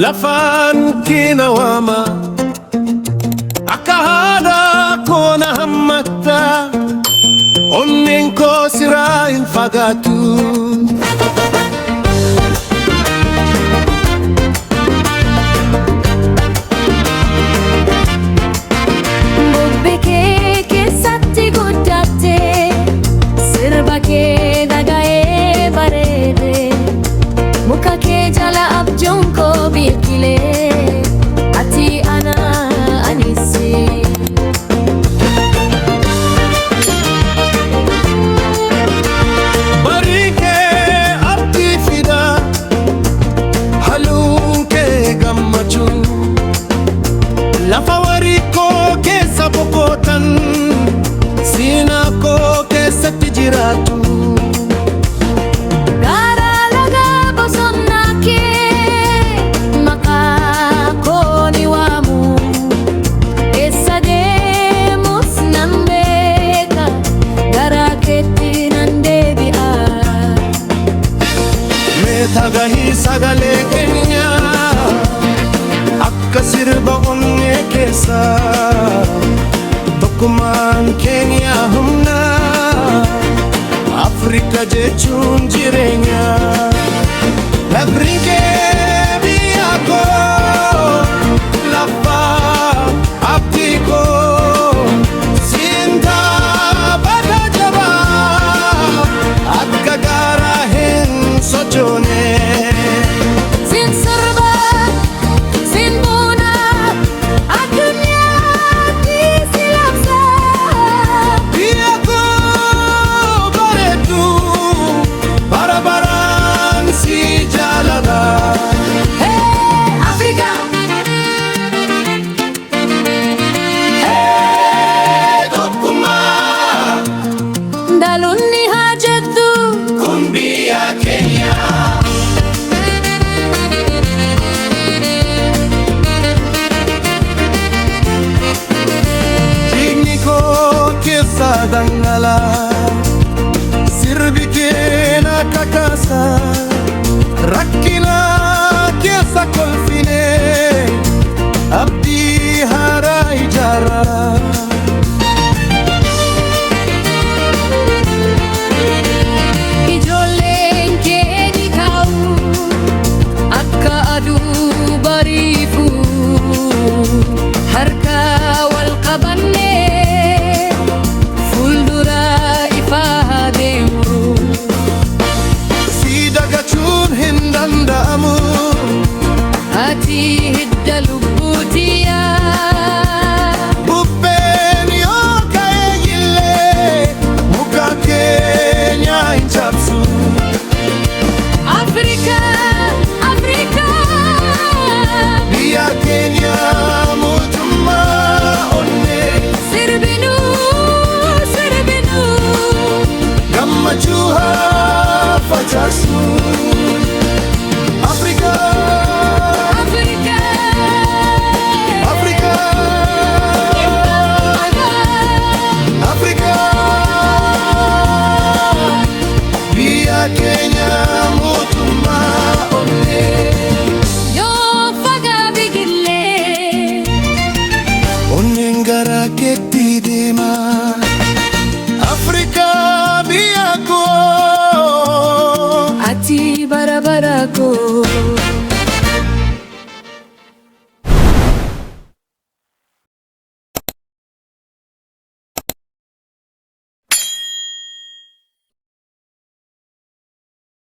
lafaan kina wama akahada kona hammatta onneen koo siraa hin fagaatu. Lafa warii koo keessa boqotan seenaa koo keessatti jiraatu. Gara laga bosonnaa kee maqaa koo ni waamu. Eessa deemus nan beeka gara keetti nan deebi'a. Mee dhagahii sagalee keenya akka sirba onnee keessa tokkummaan keenya humna Afrika jechuun jireenya. Labri kee biyya koo lafa abdii koo siintaa bada jabaa akka gaara hin sochoone. Dangala sirbi keena kakasa rakkina keessa kolfine abdii haaraa ijaara. Ijoolleen kee ni ka'u akka aduu bariifu harka wal qabanne. Ati hidda lubbuutiya bubbeen yoo ka'e illee muka keenya hin cabsu. Afrika, Afrika biyya keenya mootummaa onnee sirbinuu, sirbinuu gammachuu haa facaasu. Afrika Kenya mootummaa onnee yoo fagaa biqilee onneen gara keetti deema. Afrikaa biyya koo ati bara bara koo.